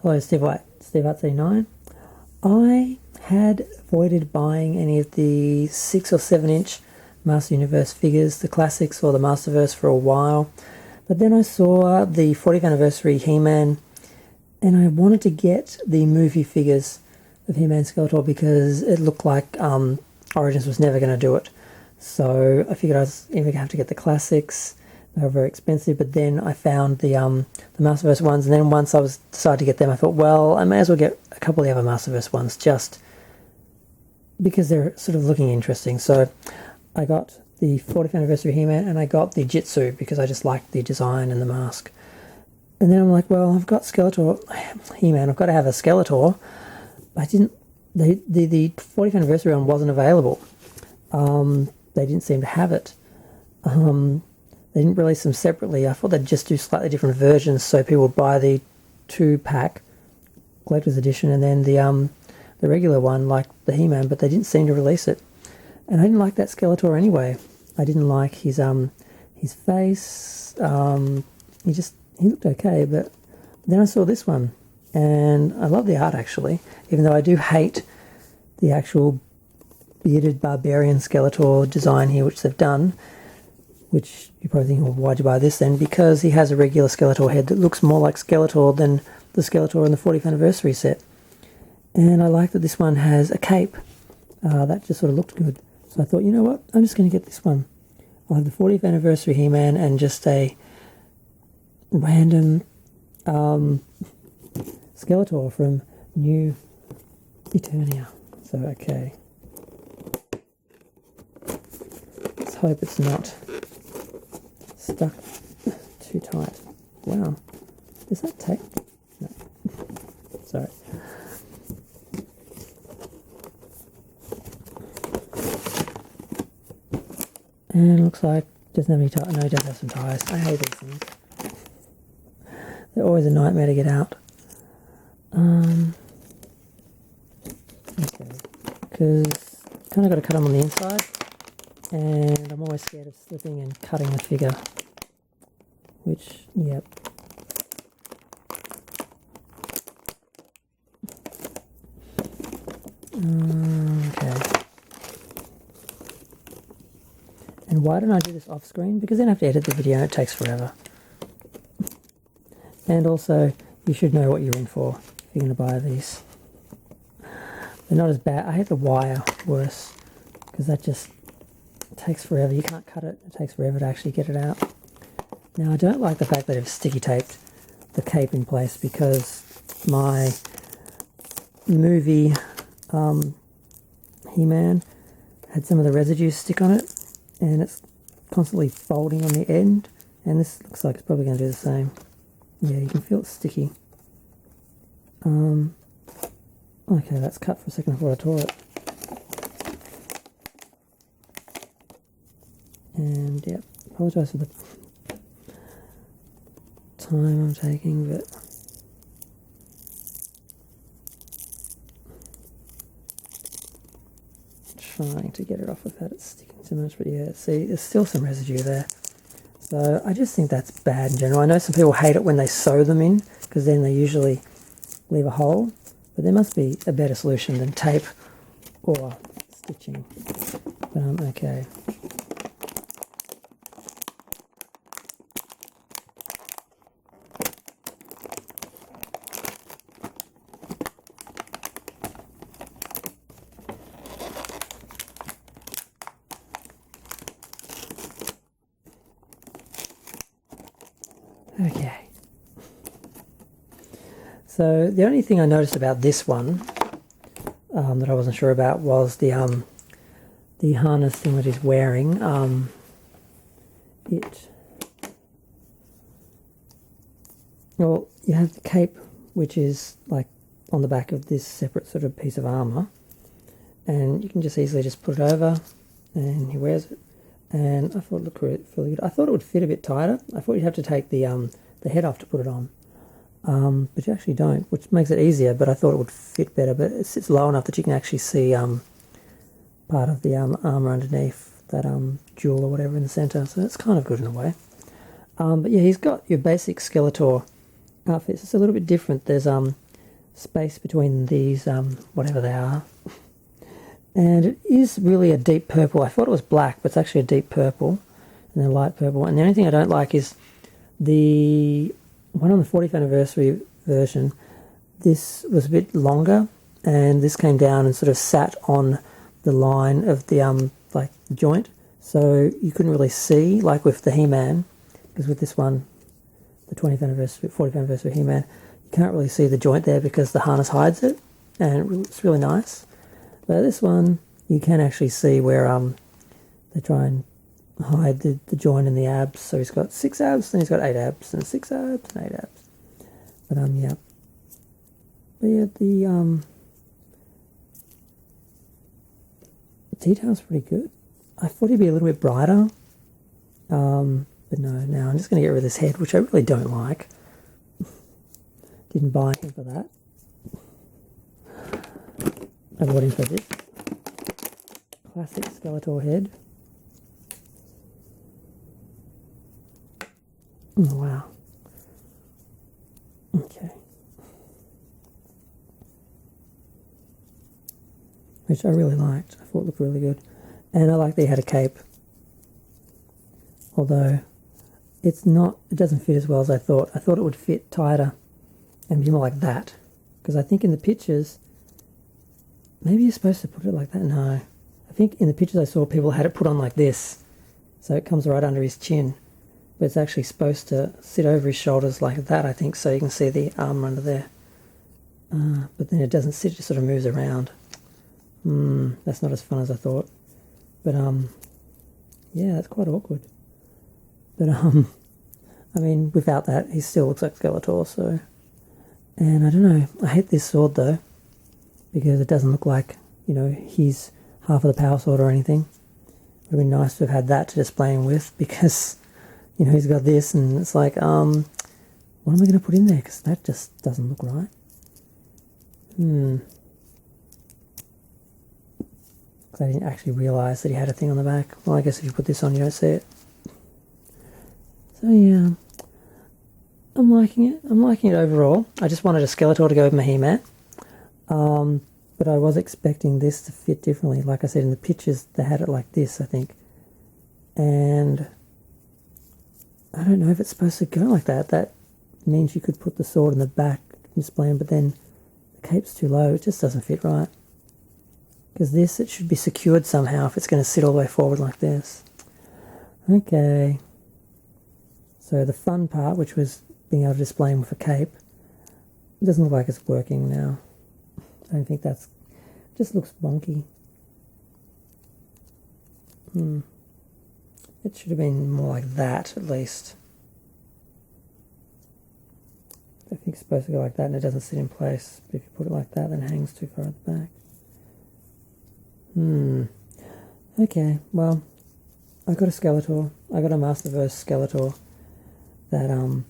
Hello, Steve Arts 89. I had avoided buying any of the 6 or 7 inch Master Universe figures, the classics or the Masterverse, for a while. But then I saw the 40th anniversary He-Man, and I wanted to get the movie figures of He-Man Skeletor because it looked like Origins was never going to do it. So I figured I was either going to have to get the classics. They were very expensive, but then I found the Masterverse ones, and then once I decided to get them, I thought, well, I may as well get a couple of the other Masterverse ones just because they're sort of looking interesting. So I got the 40th anniversary He-Man, and I got the Jitsu because I just liked the design and the mask. And then I'm like, well, I've got Skeletor, He-Man, I've got to have a Skeletor. I didn't, the 40th anniversary one wasn't available. They didn't seem to have it. They didn't release them separately. I thought they'd just do slightly different versions so people would buy the 2-pack collector's edition and then the regular one like the He-Man, but they didn't seem to release it. And I didn't like that Skeletor anyway. I didn't like his face. He looked okay, but then I saw this one and I love the art actually, even though I do hate the actual bearded barbarian Skeletor design here which they've done. Which you're probably thinking, well, why'd you buy this then? Because he has a regular Skeletor head that looks more like Skeletor than the Skeletor in the 40th anniversary set. And I like that this one has a cape. That just sort of looked good. So I thought, you know what? I'm just going to get this one. I'll have the 40th anniversary He-Man and just a random Skeletor from New Eternia. So, okay. Let's hope it's not stuck too tight. Wow. Is that tape? No. Sorry. And it looks like it doesn't have any ties. No, it does have some ties. I hate these things. They're always a nightmare to get out. Okay. Because kind of got to cut them on the inside. And I'm always scared of slipping and cutting the figure. Which, yep. Okay. And why don't I do this off screen? Because then I have to edit the video and it takes forever. And also, you should know what you're in for if you're going to buy these. They're not as bad. I hate the wire worse. Because that just takes forever. You can't cut it. It takes forever to actually get it out. Now, I don't like the fact that they've sticky taped the cape in place because my movie He-Man had some of the residue stick on it and it's constantly folding on the end, and this looks like it's probably going to do the same. Yeah, you can feel it sticky. Okay, that's cut for a second before I tore it. And yeah, apologise for the time I'm taking, but trying to get it off without it sticking too much. But yeah, see, there's still some residue there. So I just think that's bad in general. I know some people hate it when they sew them in, because then they usually leave a hole, but there must be a better solution than tape or stitching. But okay. Okay. So the only thing I noticed about this one that I wasn't sure about was the harness thing that he's wearing. Well, you have the cape, which is like on the back of this separate sort of piece of armor, and you can just easily just put it over, and he wears it. And I thought it looked really good. I thought it would fit a bit tighter. I thought you'd have to take the head off to put it on. But you actually don't, which makes it easier, but I thought it would fit better. But it sits low enough that you can actually see part of the armour underneath, that jewel or whatever in the centre. So it's kind of good in a way. But yeah, he's got your basic Skeletor outfits. It's a little bit different. There's space between these, whatever they are. And it is really a deep purple. I thought it was black, but it's actually a deep purple and then light purple. And the only thing I don't like is the one on the 40th anniversary version. This was a bit longer, and this came down and sort of sat on the line of the like the joint, so you couldn't really see, like with the He-Man, because with this one, the 20th anniversary, 40th anniversary He-Man, you can't really see the joint there because the harness hides it, and it's really nice. But this one, you can actually see where they try and hide the joint in the abs. So he's got 6 abs, then he's got 8 abs, and 6 abs, and 8 abs. But yeah. But yeah, the detail's pretty good. I thought he'd be a little bit brighter. But no, now I'm just going to get rid of this head, which I really don't like. Didn't buy him for that. I bought him for this classic Skeletor head. Oh, wow. Okay. Which I really liked. I thought it looked really good. And I like that he had a cape. Although it doesn't fit as well as I thought. I thought it would fit tighter and be more like that. Because I think in the pictures, maybe you're supposed to put it like that. No. I think in the pictures I saw, people had it put on like this. So it comes right under his chin. But it's actually supposed to sit over his shoulders like that, I think, so you can see the arm under there. But then it doesn't sit, it just sort of moves around. That's not as fun as I thought. But, yeah, that's quite awkward. But, I mean, without that, he still looks like Skeletor, so... And I don't know, I hate this sword, though, because it doesn't look like, you know, he's half of the power sword or anything. It would have been nice to have had that to display him with, because... You know, he's got this, and it's like, what am I going to put in there? Because that just doesn't look right. Because I didn't actually realise that he had a thing on the back. Well, I guess if you put this on, you don't see it. So, yeah. I'm liking it. I'm liking it overall. I just wanted a Skeletor to go with my He-Man. But I was expecting this to fit differently. Like I said, in the pictures, they had it like this, I think. And... I don't know if it's supposed to go like that. That means you could put the sword in the back and display him, but then the cape's too low. It just doesn't fit right. Because this, it should be secured somehow if it's going to sit all the way forward like this. Okay. So the fun part, which was being able to display him with a cape, it doesn't look like it's working now. I don't think that's... It just looks bonky. It should have been more like that, at least. I think it's supposed to go like that and it doesn't sit in place. But if you put it like that, then it hangs too far at the back. Okay, well, I got a Skeletor. I got a Masterverse Skeletor that, I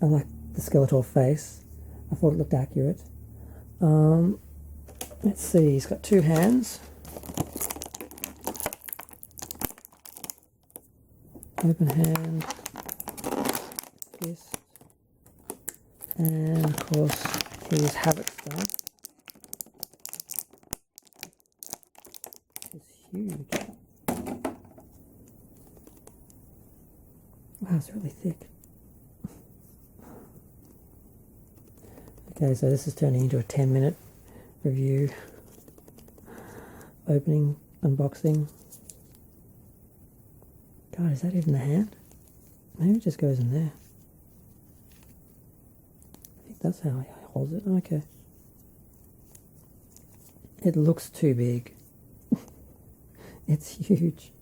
like the Skeletor face. I thought it looked accurate. Let's see, he's got 2 hands. Open hand, fist, and of course his habit stuff is huge. Wow, it's really thick. Okay, so this is turning into a 10-minute review, opening, unboxing. God, is that even the hand? Maybe it just goes in there. I think that's how he holds it. Okay. It looks too big. It's huge.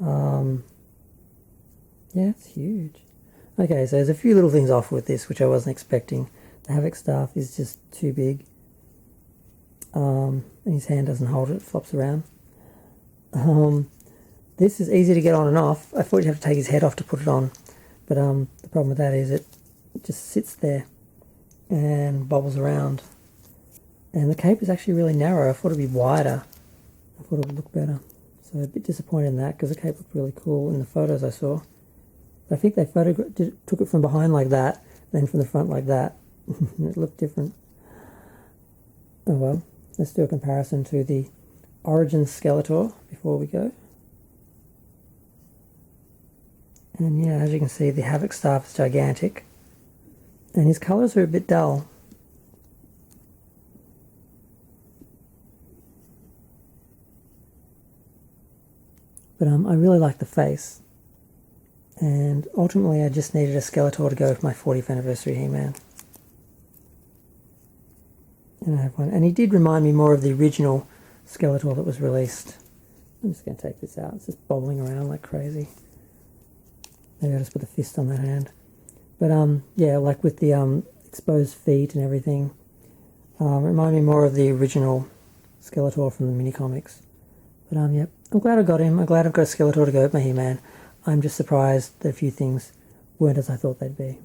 Yeah, it's huge. Okay, so there's a few little things off with this, which I wasn't expecting. The Havoc staff is just too big. And his hand doesn't hold it, it flops around. This is easy to get on and off. I thought you'd have to take his head off to put it on. But the problem with that is it just sits there and bobbles around. And the cape is actually really narrow. I thought it'd be wider. I thought it would look better. So a bit disappointed in that because the cape looked really cool in the photos I saw. I think they took it from behind like that, then from the front like that. It looked different. Oh well, let's do a comparison to the Origin Skeletor before we go. And yeah, as you can see, the Havoc staff is gigantic. And his colours are a bit dull. But I really like the face. And ultimately I just needed a Skeletor to go with my 40th anniversary He-Man. And I have one. And he did remind me more of the original Skeletor that was released. I'm just going to take this out. It's just bobbling around like crazy. Maybe I'll just put the fist on that hand. But yeah, like with the exposed feet and everything. Remind me more of the original Skeletor from the mini comics. But yep, I'm glad I got him. I'm glad I've got a Skeletor to go with my He-Man. I'm just surprised that a few things weren't as I thought they'd be.